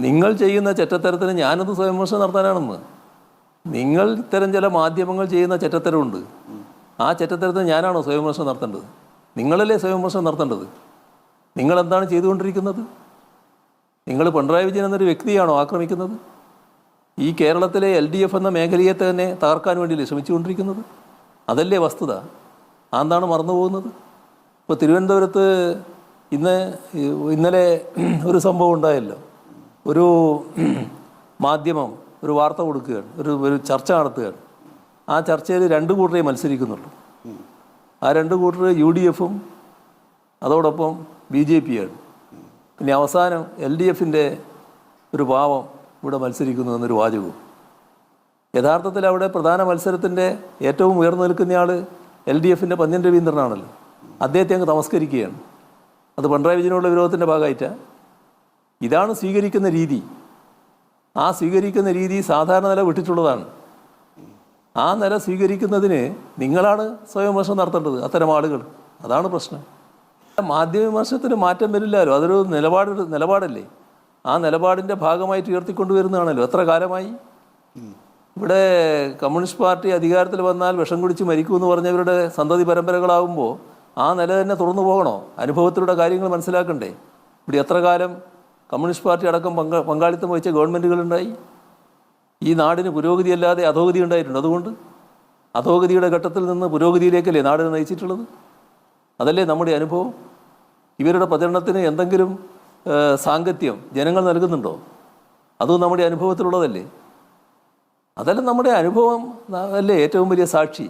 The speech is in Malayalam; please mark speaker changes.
Speaker 1: നിങ്ങൾ ചെയ്യുന്ന ചെറ്റത്തരത്തിന് ഞാനത് സ്വയം വിമർശനം നടത്താനാണെന്ന്. നിങ്ങൾ ഇത്തരം ചില മാധ്യമങ്ങൾ ചെയ്യുന്ന ചെറ്റത്തരമുണ്ട്. ആ ചെറ്റത്തരത്തിന് ഞാനാണോ സ്വയം വിമർശനം നടത്തേണ്ടത്? നിങ്ങളല്ലേ സ്വയം വിമർശനം നടത്തേണ്ടത്? നിങ്ങളെന്താണ് ചെയ്തുകൊണ്ടിരിക്കുന്നത്? നിങ്ങൾ പിണറായി വിജയൻ എന്നൊരു വ്യക്തിയാണോ ആക്രമിക്കുന്നത്? ഈ കേരളത്തിലെ LDF എന്ന മേഖലയെ തന്നെ തകർക്കാൻ വേണ്ടിയല്ലേ ശ്രമിച്ചുകൊണ്ടിരിക്കുന്നത്? അതല്ലേ വസ്തുത. അതെന്താണ് മറന്നു പോകുന്നത്? ഇപ്പോൾ തിരുവനന്തപുരത്ത് ഇന്നലെ ഒരു സംഭവം ഉണ്ടായല്ലോ. ഒരു മാധ്യമം ഒരു വാർത്ത കൊടുക്കുകയാണ്, ഒരു ചർച്ച നടത്തുകയാണ്. ആ ചർച്ചയിൽ 2 കൂട്ടരേ മത്സരിക്കുന്നുള്ളൂ. ആ 2 കൂട്ടർ UDF-ഉം അതോടൊപ്പം BJP-യാണ്. പിന്നെ അവസാനം LDF-ൻ്റെ ഒരു പാവം ഇവിടെ മത്സരിക്കുന്നു എന്നൊരു വാചകവും. യഥാർത്ഥത്തിൽ അവിടെ പ്രധാന മത്സരത്തിൻ്റെ ഏറ്റവും ഉയർന്നു നിൽക്കുന്നയാൾ LDF-ൻ്റെ പന്ന്യൻ രവീന്ദ്രനാണല്ലോ. അദ്ദേഹത്തെ അങ്ങ് തമസ്കരിക്കുകയാണ്. അത് പിണറായി വിജയനുള്ള വിരോധത്തിൻ്റെ ഭാഗമായിട്ടാണ്. ഇതാണ് സ്വീകരിക്കുന്ന രീതി. ആ സ്വീകരിക്കുന്ന രീതി സാധാരണ നില വിട്ടിട്ടുള്ളതാണ്. ആ നില സ്വീകരിക്കുന്നതിന് നിങ്ങളാണ് സ്വയം വിമർശനം നടത്തേണ്ടത്, അത്തരം ആളുകൾ. അതാണ് പ്രശ്നം. മാധ്യമ വിമർശനത്തിന് മാറ്റം വരില്ലല്ലോ. അതൊരു നിലപാടല്ലേ. ആ നിലപാടിൻ്റെ ഭാഗമായിട്ട് ഉയർത്തിക്കൊണ്ടുവരുന്നതാണല്ലോ. എത്ര കാലമായി ഇവിടെ കമ്മ്യൂണിസ്റ്റ് പാർട്ടി അധികാരത്തിൽ വന്നാൽ വിഷം കുടിച്ച് മരിക്കുമെന്ന് പറഞ്ഞവരുടെ സന്തതി പരമ്പരകളാകുമ്പോൾ ആ നില തന്നെ തുറന്നു പോകണോ? അനുഭവത്തിലൂടെ കാര്യങ്ങൾ മനസ്സിലാക്കണ്ടേ? ഇവിടെ എത്ര കാലം കമ്മ്യൂണിസ്റ്റ് പാർട്ടി അടക്കം പങ്കാളിത്തം വഹിച്ച ഗവൺമെൻറ്റുകളുണ്ടായി? ഈ നാടിന് പുരോഗതിയല്ലാതെ അധോഗതി ഉണ്ടായിട്ടുണ്ട്. അതുകൊണ്ട് അധോഗതിയുടെ ഘട്ടത്തിൽ നിന്ന് പുരോഗതിയിലേക്കല്ലേ നാടിനെ നയിച്ചിട്ടുള്ളത്? അതല്ലേ നമ്മുടെ അനുഭവം. ഇവരുടെ പ്രചരണത്തിന് എന്തെങ്കിലും സാങ്കത്യം ജനങ്ങൾ നൽകുന്നുണ്ടോ? അതും നമ്മുടെ അനുഭവത്തിലുള്ളതല്ലേ. അതെല്ലാം നമ്മുടെ അനുഭവം അല്ലേ ഏറ്റവും വലിയ സാക്ഷി.